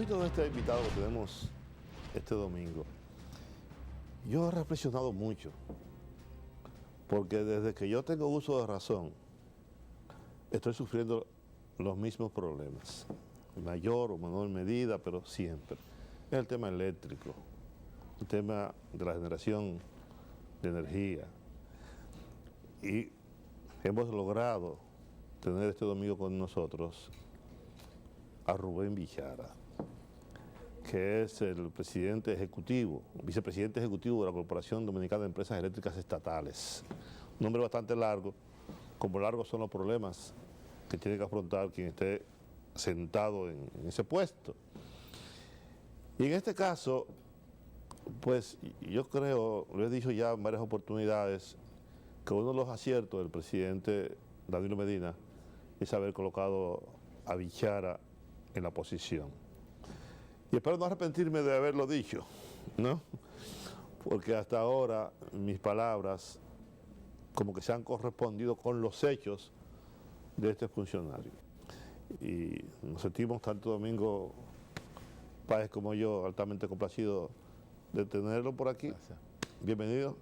propósito de este invitado que tenemos este domingo, yo he reflexionado mucho, porque desde que yo tengo uso de razón, estoy sufriendo los mismos problemas, en mayor o menor medida, pero siempre. Es el tema eléctrico, el tema de la generación de energía. Y hemos logrado tener este domingo con nosotros a Rubén Bichara, que es el presidente ejecutivo, vicepresidente ejecutivo de la Corporación Dominicana de Empresas Eléctricas Estatales. Un nombre bastante largo, como largos son los problemas que tiene que afrontar quien esté sentado en ese puesto. Y en este caso, pues yo creo, lo he dicho ya en varias oportunidades, que uno de los aciertos del presidente Danilo Medina es haber colocado a Bichara en la posición. Y espero no arrepentirme de haberlo dicho, ¿no? Porque hasta ahora mis palabras como que se han correspondido con los hechos de este funcionario. Y nos sentimos, tanto Domingo Páez como yo, altamente complacidos de tenerlo por aquí. Gracias. Bienvenido.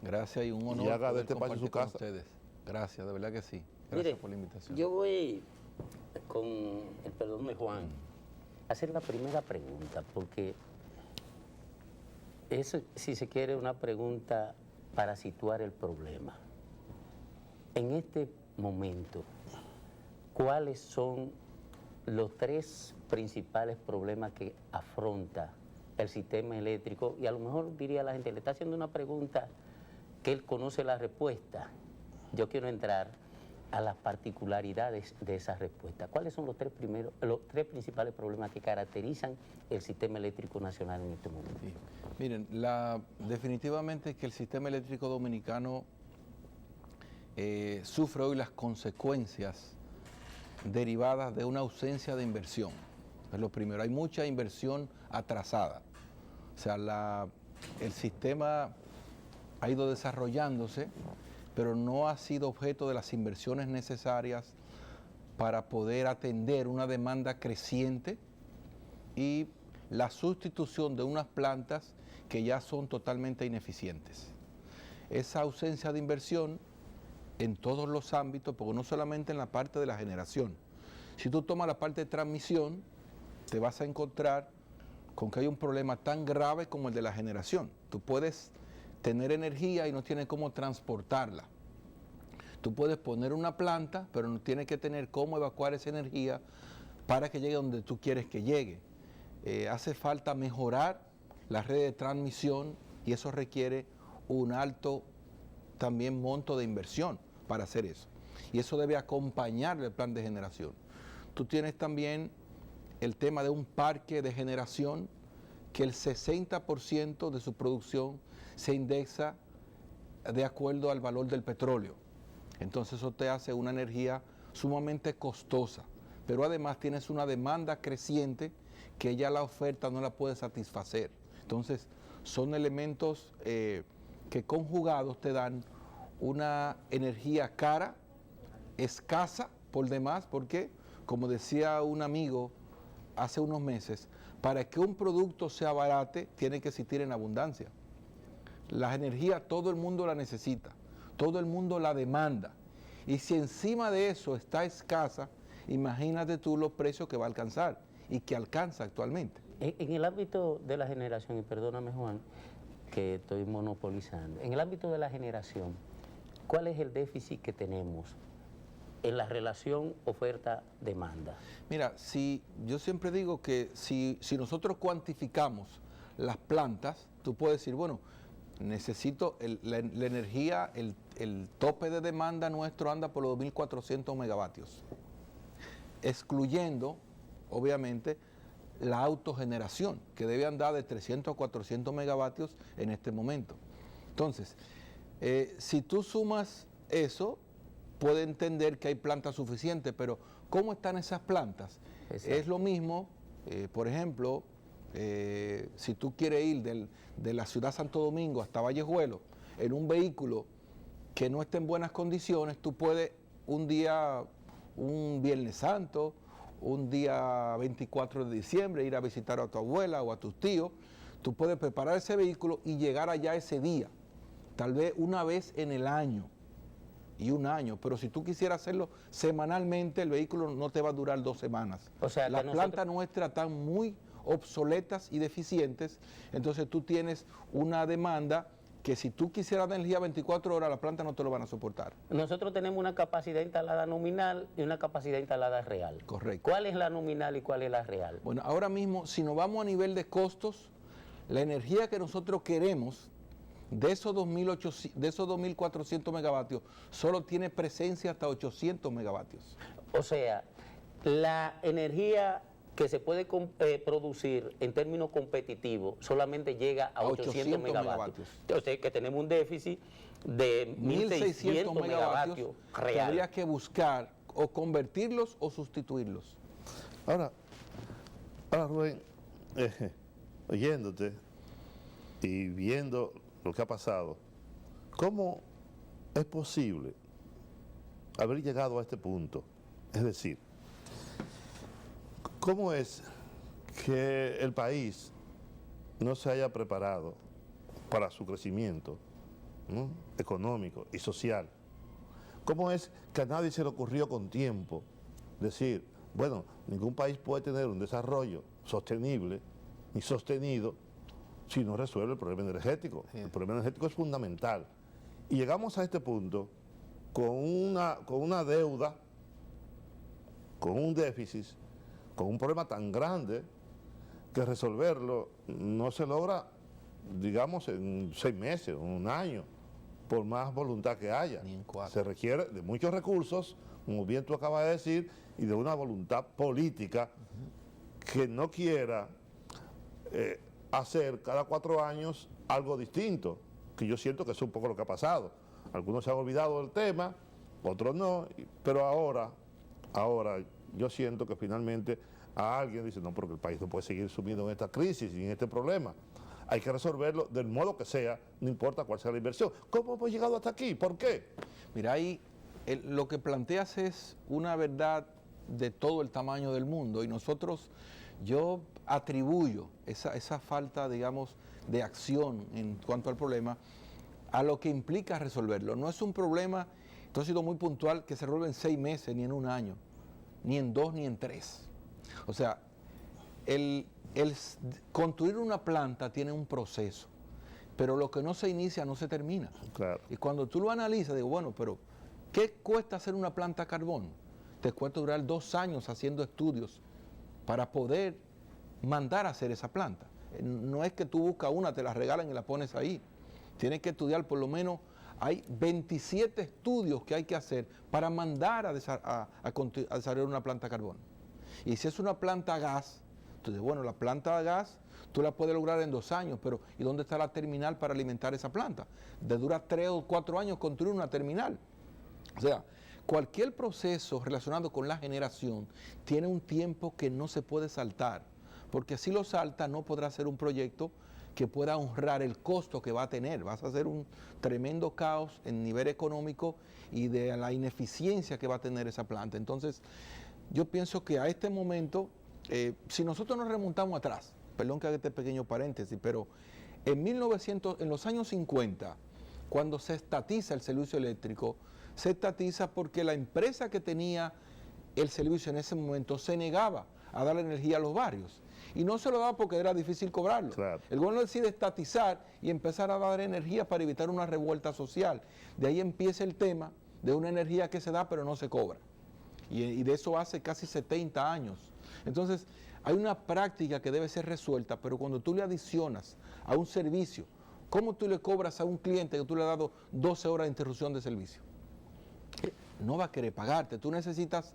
Gracias y un honor Y haga de poder este espacio su compartir con casa. ustedes. Gracias, de verdad que sí. Gracias. Mire, por la invitación. Yo voy, con el perdón de Juan, a hacer la primera pregunta, porque eso, si se quiere, una pregunta para situar el problema. En este momento, ¿cuáles son los tres principales problemas que afronta el sistema eléctrico? Y a lo mejor diría la gente, le está haciendo una pregunta que él conoce la respuesta. Yo quiero entrar a las particularidades de esa respuesta. ¿Cuáles son los tres principales problemas que caracterizan el sistema eléctrico nacional en este momento? Sí. Miren, definitivamente es que el sistema eléctrico dominicano sufre hoy las consecuencias derivadas de una ausencia de inversión. Es lo primero, hay mucha inversión atrasada. O sea, el sistema ha ido desarrollándose, pero no ha sido objeto de las inversiones necesarias para poder atender una demanda creciente y la sustitución de unas plantas que ya son totalmente ineficientes. Esa ausencia de inversión en todos los ámbitos, porque no solamente en la parte de la generación. Si tú tomas la parte de transmisión, te vas a encontrar con que hay un problema tan grave como el de la generación. Tú puedes tener energía y no tienes cómo transportarla. Tú puedes poner una planta, pero no tienes que tener cómo evacuar esa energía para que llegue donde tú quieres que llegue. Hace falta mejorar la red de transmisión y eso requiere un alto también monto de inversión para hacer eso. Y eso debe acompañar el plan de generación. Tú tienes también el tema de un parque de generación que el 60% de su producción se indexa de acuerdo al valor del petróleo. Entonces eso te hace una energía sumamente costosa, pero además tienes una demanda creciente que ya la oferta no la puede satisfacer. Entonces son elementos que conjugados te dan una energía cara, escasa por demás, porque como decía un amigo hace unos meses, para que un producto sea barato tiene que existir en abundancia. La energía todo el mundo la necesita, todo el mundo la demanda. Y si encima de eso está escasa, imagínate tú los precios que va a alcanzar y que alcanza actualmente. En el ámbito de la generación, y perdóname Juan, que estoy monopolizando, en el ámbito de la generación, ¿cuál es el déficit que tenemos en la relación oferta-demanda? Mira, yo siempre digo que si nosotros cuantificamos las plantas, tú puedes decir, bueno, necesito la energía, el tope de demanda nuestro anda por los 2.400 megavatios, excluyendo, obviamente, la autogeneración, que debe andar de 300 a 400 megavatios en este momento. Entonces, si tú sumas eso, puede entender que hay plantas suficientes, pero ¿cómo están esas plantas? Exacto. Es lo mismo, por ejemplo, si tú quieres ir de la ciudad de Santo Domingo hasta Vallejuelo en un vehículo que no esté en buenas condiciones, tú puedes un día, un Viernes Santo, un día 24 de diciembre, ir a visitar a tu abuela o a tus tíos, tú puedes preparar ese vehículo y llegar allá ese día, tal vez una vez en el año y un año, pero si tú quisieras hacerlo semanalmente, el vehículo no te va a durar 2 semanas. O sea, las plantas nuestras están muy obsoletas y deficientes, entonces tú tienes una demanda que si tú quisieras de energía 24 horas, las plantas no te lo van a soportar. Nosotros tenemos una capacidad instalada nominal y una capacidad instalada real. Correcto. ¿Cuál es la nominal y cuál es la real? Bueno, ahora mismo, si nos vamos a nivel de costos, la energía que nosotros queremos de esos 2.400 megavatios, solo tiene presencia hasta 800 megavatios. O sea, la energía que se puede producir en términos competitivos solamente llega a 800 megavatios. O sea, que tenemos un déficit de 1.600 megavatios que real. habría que buscar o convertirlos o sustituirlos. Ahora Rubén, oyéndote y viendo lo que ha pasado, ¿cómo es posible haber llegado a este punto? Es decir, ¿cómo es que el país no se haya preparado para su crecimiento, ¿no?, económico y social? ¿Cómo es que a nadie se le ocurrió con tiempo decir, bueno, ningún país puede tener un desarrollo sostenible ni sostenido si no resuelve el problema energético? Sí. El problema energético es fundamental. Y llegamos a este punto con una deuda, con un déficit, con un problema tan grande que resolverlo no se logra, digamos, en 6 meses o un año, por más voluntad que haya. Ni en 4. Se requiere de muchos recursos, como bien tú acabas de decir, y de una voluntad política que no quiera hacer cada 4 años algo distinto, que yo siento que es un poco lo que ha pasado. Algunos se han olvidado del tema, otros no, pero ahora yo siento que finalmente a alguien dice, no, porque el país no puede seguir sumido en esta crisis y en este problema. Hay que resolverlo del modo que sea, no importa cuál sea la inversión. ¿Cómo hemos llegado hasta aquí? ¿Por qué? Mira, ahí lo que planteas es una verdad de todo el tamaño del mundo y yo atribuyo esa falta, digamos, de acción en cuanto al problema a lo que implica resolverlo. No es un problema, esto ha sido muy puntual, que se resuelve en 6 meses, ni en un año, ni en 2, ni en 3. O sea, el construir una planta tiene un proceso, pero lo que no se inicia no se termina. Claro. Y cuando tú lo analizas, digo, bueno, pero ¿qué cuesta hacer una planta a carbón? Te cuesta durar 2 años haciendo estudios para poder mandar a hacer esa planta. No es que tú buscas una, te la regalan y la pones ahí. Tienes que estudiar, por lo menos hay 27 estudios que hay que hacer para mandar a desarrollar una planta a carbón. Y si es una planta a gas, entonces, bueno, la planta a gas tú la puedes lograr en 2 años, pero ¿y dónde está la terminal para alimentar esa planta? Dura 3 o 4 años construir una terminal. O sea, cualquier proceso relacionado con la generación tiene un tiempo que no se puede saltar, porque si lo salta no podrá ser un proyecto que pueda honrar el costo que va a tener. Vas a hacer un tremendo caos en nivel económico y de la ineficiencia que va a tener esa planta. Entonces, yo pienso que a este momento, si nosotros nos remontamos atrás, perdón que haga este pequeño paréntesis, pero en los años 50, cuando se estatiza el servicio eléctrico, se estatiza porque la empresa que tenía el servicio en ese momento se negaba a dar energía a los barrios. Y no se lo daba porque era difícil cobrarlo. Claro. El gobierno decide estatizar y empezar a dar energía para evitar una revuelta social. De ahí empieza el tema de una energía que se da pero no se cobra. Y de eso hace casi 70 años. Entonces, hay una práctica que debe ser resuelta, pero cuando tú le adicionas a un servicio, ¿cómo tú le cobras a un cliente que tú le has dado 12 horas de interrupción de servicio? No va a querer pagarte. Tú necesitas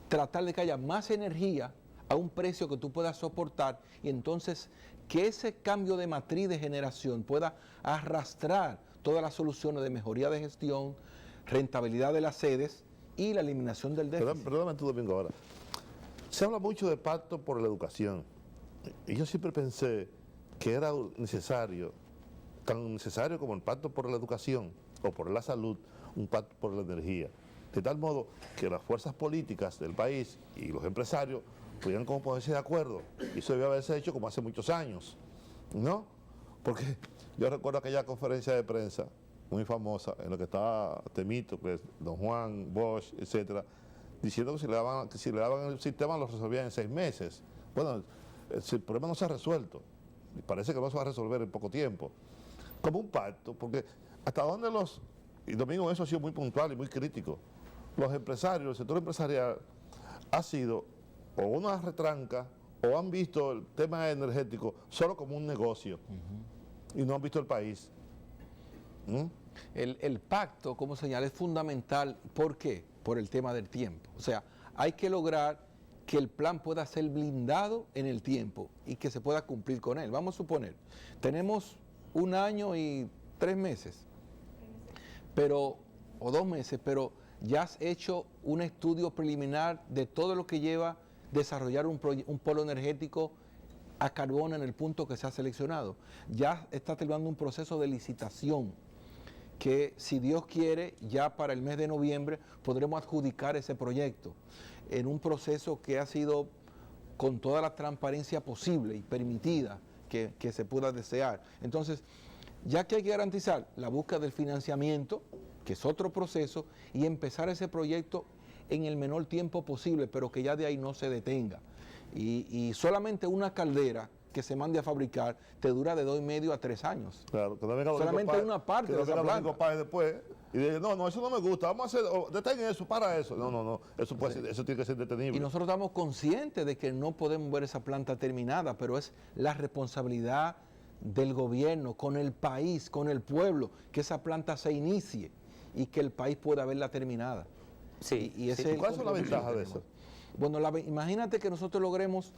tratar de que haya más energía a un precio que tú puedas soportar y entonces que ese cambio de matriz de generación pueda arrastrar todas las soluciones de mejoría de gestión, rentabilidad de las sedes y la eliminación del déficit. Perdóname tú, Domingo, ahora. Se habla mucho de pacto por la educación y yo siempre pensé que era necesario, tan necesario como el pacto por la educación o por la salud, un pacto por la energía. de tal modo que las fuerzas políticas del país y los empresarios pudieran como ponerse de acuerdo. Y eso debió haberse hecho como hace muchos años, ¿no? Porque yo recuerdo aquella conferencia de prensa muy famosa en la que estaba Temito, pues, don Juan, Bosch, etcétera, diciendo que si le daban el sistema lo resolvían en 6 meses. Bueno, el problema no se ha resuelto. Y parece que no se va a resolver en poco tiempo. Como un pacto, porque hasta dónde y Domingo eso ha sido muy puntual y muy crítico, los empresarios, el sector empresarial ha sido o una retranca o han visto el tema energético solo como un negocio y no han visto el país. El pacto, como señala, es fundamental. ¿Por qué? Por el tema del tiempo. O sea, hay que lograr que el plan pueda ser blindado en el tiempo y que se pueda cumplir con él. Vamos a suponer, tenemos 1 año y 3 meses, o 2 meses, pero ya has hecho un estudio preliminar de todo lo que lleva desarrollar un polo energético a carbón en el punto que se ha seleccionado. Ya está terminando un proceso de licitación que, si Dios quiere, ya para el mes de noviembre podremos adjudicar ese proyecto en un proceso que ha sido con toda la transparencia posible y permitida que se pueda desear. Entonces, ya que hay que garantizar la búsqueda del financiamiento, que es otro proceso, y empezar ese proyecto en el menor tiempo posible, pero que ya de ahí no se detenga. Y solamente una caldera que se mande a fabricar te dura de 2,5 a 3 años. Claro, que no venga solamente una parte de esa planta. Después y dice, no, eso no me gusta, vamos a hacer, detén eso, para eso. No, eso tiene que ser detenible. Y nosotros estamos conscientes de que no podemos ver esa planta terminada, pero es la responsabilidad del gobierno, con el país, con el pueblo, que esa planta se inicie y que el país pueda verla terminada. Sí. ¿Cuáles son las ventajas de eso? Bueno, imagínate que nosotros logremos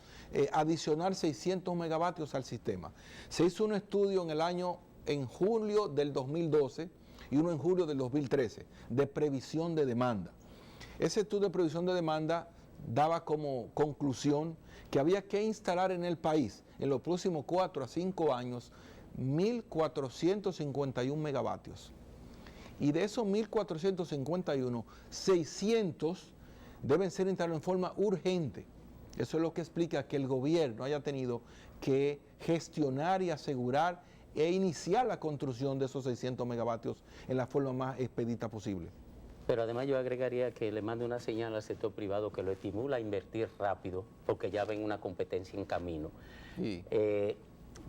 adicionar 600 megavatios al sistema. Se hizo un estudio en julio del 2012 y uno en julio del 2013 de previsión de demanda. Ese estudio de previsión de demanda daba como conclusión que había que instalar en el país en los próximos 4 a 5 años 1.451 megavatios. Y de esos 1.451, 600 deben ser instalados en forma urgente. Eso es lo que explica que el gobierno haya tenido que gestionar y asegurar e iniciar la construcción de esos 600 megavatios en la forma más expedita posible. Pero además yo agregaría que le mande una señal al sector privado que lo estimula a invertir rápido, porque ya ven una competencia en camino. Sí.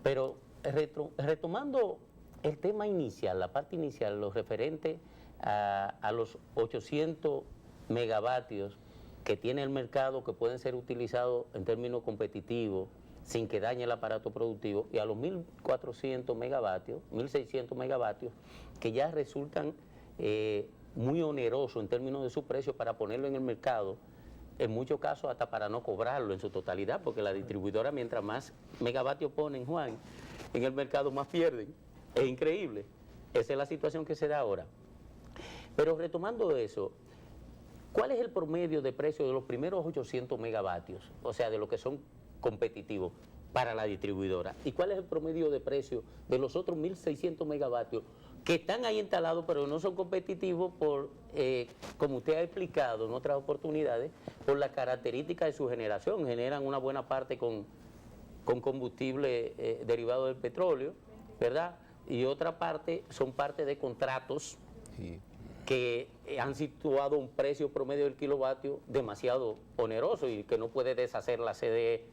Pero retomando el tema inicial, la parte inicial, lo referente a los 800 megavatios que tiene el mercado, que pueden ser utilizados en términos competitivos sin que dañe el aparato productivo, y a los 1.400 megavatios, 1.600 megavatios, que ya resultan muy onerosos en términos de su precio para ponerlo en el mercado, en muchos casos hasta para no cobrarlo en su totalidad, porque la distribuidora, mientras más megavatios ponen, Juan, en el mercado más pierden. Es increíble. Esa es la situación que se da ahora. Pero retomando eso, ¿cuál es el promedio de precio de los primeros 800 megavatios? O sea, de lo que son competitivos para la distribuidora. ¿Y cuál es el promedio de precio de los otros 1.600 megavatios que están ahí instalados pero no son competitivos por, como usted ha explicado en otras oportunidades, por la característica de su generación? Generan una buena parte con combustible derivado del petróleo, ¿verdad? Y otra parte son parte de contratos que han situado un precio promedio del kilovatio demasiado oneroso y que no puede deshacer la CDE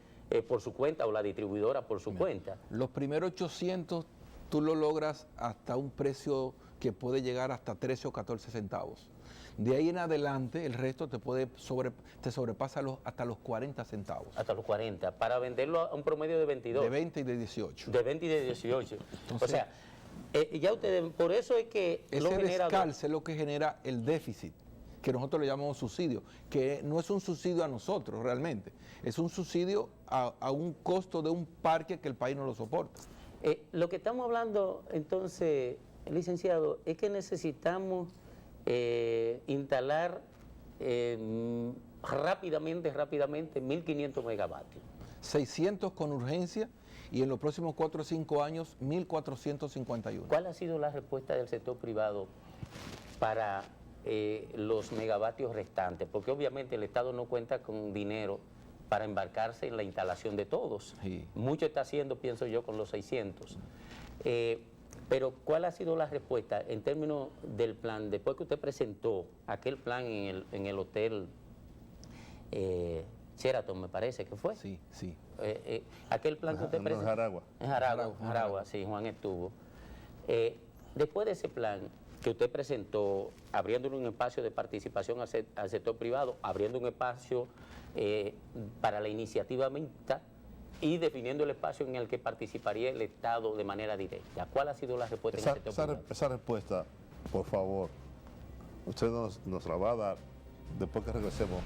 por su cuenta o la distribuidora por su cuenta. Los primeros 800 tú lo logras hasta un precio que puede llegar hasta 13 o 14 centavos. De ahí en adelante el resto te sobrepasa hasta los 40 centavos. Hasta los 40, para venderlo a un promedio de 22. De 20 y de 18. De 20 y de 18. Entonces, o sea, ya ustedes, por eso es que ese descalce es lo que genera el déficit, que nosotros le llamamos subsidio, que no es un subsidio a nosotros realmente, es un subsidio a un costo de un parque que el país no lo soporta. Lo que estamos hablando entonces, licenciado, es que necesitamos instalar rápidamente 1.500 megavatios. 600 con urgencia y en los próximos 4 o 5 años 1.451. ¿Cuál ha sido la respuesta del sector privado para los megavatios restantes, porque obviamente el Estado no cuenta con dinero para embarcarse en la instalación de todos. Sí. Mucho está haciendo, pienso yo, con los 600. Pero ¿cuál ha sido la respuesta en términos del plan? Después que usted presentó aquel plan en el hotel Sheraton, me parece que fue. Sí, sí. Aquel plan que usted presentó. En Jaragua. En Jaragua, sí, Juan estuvo. Después de ese plan que usted presentó, abriéndole un espacio de participación al sector privado, abriendo un espacio para la iniciativa mixta y definiendo el espacio en el que participaría el Estado de manera directa. ¿Cuál ha sido la respuesta en el sector privado? Esa respuesta, por favor, usted nos la va a dar después que regresemos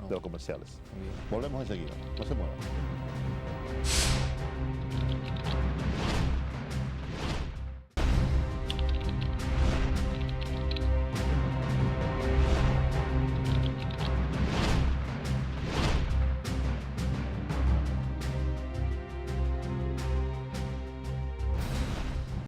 de los comerciales. Bien. Volvemos enseguida. No se muevan.